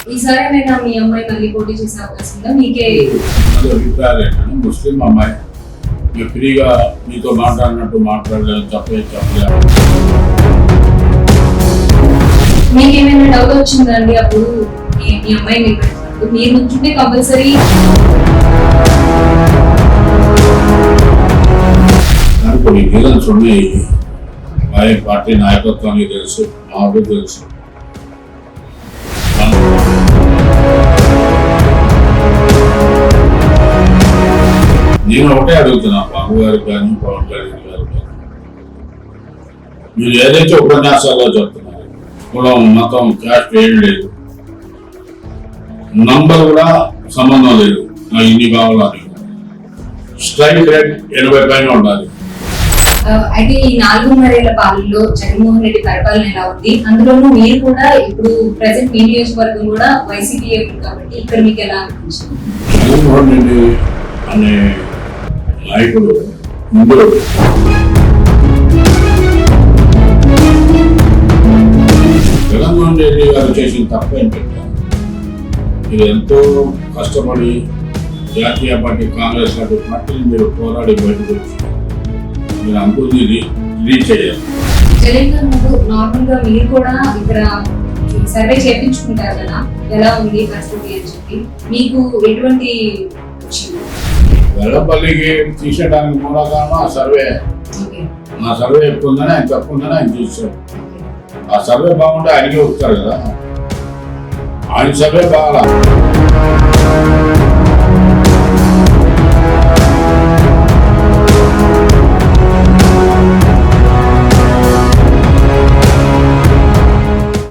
ఈసారైనా మీ అమ్మాయి మళ్ళీ పోటీ చేసే అవకాశం ఉందా? మీకే అభిప్రాయాలు ఏంటంటే ముస్లిం అమ్మాయి మీరు ఫ్రీగా మీతో మాట్లాడినట్టు మాట్లాడలేదు, చెప్పలేదు. మీకేమైనా డౌట్ వచ్చిందండి అప్పుడు మీ అమ్మాయి మీరు పెట్టినప్పుడు? మీరు నుంచుంటే కంపల్సరీ కొన్ని రీజన్స్ ఉన్నాయి. పార్టీ నాయకత్వానికి తెలుసు, నాకు తెలుసు. నేను ఒకటే అడుగుతున్నా బాబు గారికి కానీ పవన్ కళ్యాణ్ గారు కానీ, మీరు ఏదైతే ఉపన్యాసాల్లో చెప్తున్నారు కులం మతం క్యాస్ట్ ఏం లేదు, నంబర్ కూడా సంబంధం లేదు, నాకు ఇన్ని కావాలని స్ట్రైక్ రేట్ 80 పైన ఉండాలి. అయితే ఈ 4.5 పాలనలో జగన్మోహన్ రెడ్డి పరిపాలన ఎలా ఉంది? అందులోనూ మీరు కూడా ఇప్పుడు ప్రెసెంట్ మీ నియోజకవర్గం కూడా వైసీపీ కాబట్టి ఇక్కడ మీకు ఎలా అనిపించింది? జగన్మోహన్ రెడ్డి అనే నాయకుడు ముందు జగన్మోహన్ రెడ్డి గారు చేసిన తప్ప ఏంటంటే మీరు ఎంతో కష్టపడి జాతీయ పార్టీ కాంగ్రెస్ లాంటి పార్టీని మీరు పోరాడి బయటకు వచ్చి మీరు అనుకుని రీచ్ అయ్యారు. తెలంగాణలో నార్మల్ గా మీరు కూడా ఇక్కడ సర్వే చేయించుకుంటారు కదా, ఎలా ఉంది పరిస్థితి అని చెప్పి మీకు ఎటువంటి వెల్లపల్లికి తీసేయడానికి మూలకారణం ఆ సర్వే. నా సర్వే ఎక్కువ ఉందని ఆయన తక్కువ ఉందని ఆయన చూశారు. ఆ సర్వే బాగుంటే ఆయనకే వస్తారు కదా, ఆయన సర్వే బాగా